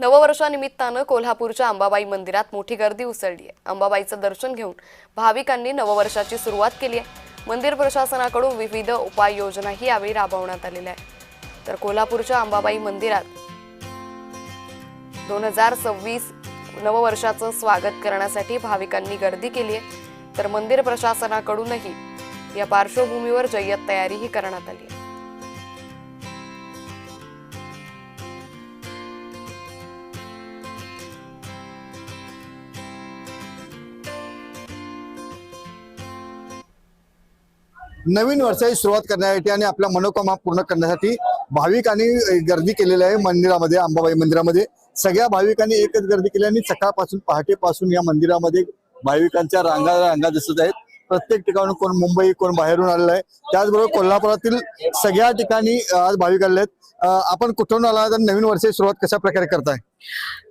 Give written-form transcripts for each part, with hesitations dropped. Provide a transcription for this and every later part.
नववर्षानिमित्तानं कोल्हापूरच्या अंबाबाई मंदिरात मोठी गर्दी उसळली आहे। अंबाबाईचं दर्शन घेऊन भाविकांनी नववर्षाची सुरुवात केली आहे। मंदिर प्रशासनाकडून विविध उपाययोजनाही यावेळी राबवण्यात आलेल्या आहेत। तर कोल्हापूरच्या अंबाबाई मंदिरात 2026 नववर्षाचं स्वागत करण्यासाठी भाविकांनी गर्दी केली आहे। तर मंदिर प्रशासनाकडूनही या पार्श्वभूमीवर जय्यत तयारीही करण्यात आली आहे। नवीन वर्षाची सुरुवात करण्यासाठी आणि आपल्या मनोकामना पूर्ण करण्यासाठी भाविकांनी गर्दी केलेली आहे। मंदिरामध्ये, अंबाबाई मंदिरामध्ये सगळ्या भाविकांनी एकच गर्दी केली आणि सकाळपासून पहाटेपासून या मंदिरामध्ये भाविकांच्या रांगा दिसत आहेत। प्रत्येक ठिकाणून कोण मुंबई, कोण बाहेरून आलेलं आहे। त्याचबरोबर कोल्हापुरातील सगळ्या ठिकाणी आज भाविक आले आहेत। आपण कुठून आला तर नवीन वर्षाची सुरुवात कशा प्रकारे करताय?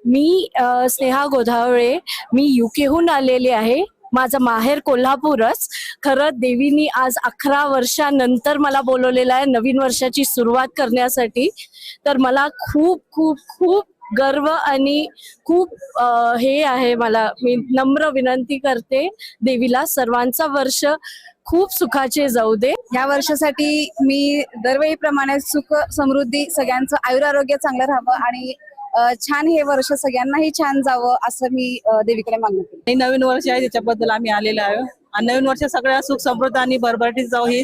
मी स्नेहा गोधावळे, मी युकेहून आलेले आहे। माझं माहेर कोल्हापूरच। खरं देवीनी आज 11 वर्षानंतर मला बोलवलेलं आहे नवीन वर्षाची सुरुवात करण्यासाठी। तर मला खूप खूप खूप गर्व आणि खूप हे आहे। मी नम्र विनंती करते देवीला सर्वांचं वर्ष खूप सुखाचे जाऊ दे। या वर्षासाठी मी दरवेळीप्रमाणे सुख समृद्धी सगळ्यांचं आयुरारोग्य चांगलं राहावं आणि छान हे वर्ष सगळ्यांनाही छान जावं असं मी देवीकडे मागणी केली। नवीन वर्ष आहे त्याच्याबद्दल आम्ही आलेलो आहे आणि नवीन वर्ष सगळ्या सुख समृद्धी आणि भरभराटीत जाऊ ही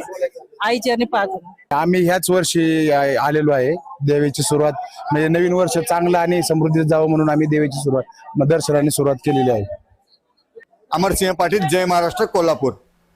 आईची आणि प्रार्थना। आम्ही ह्याच वर्षी आलेलो आहे। देवीची सुरुवात म्हणजे नवीन वर्ष चांगलं आणि समृद्धीत जावं म्हणून आम्ही देवीची सुरुवात दर्शनाने सुरुवात केलेली आहे। अमरसिंह पाटील, जय महाराष्ट्र, कोल्हापूर।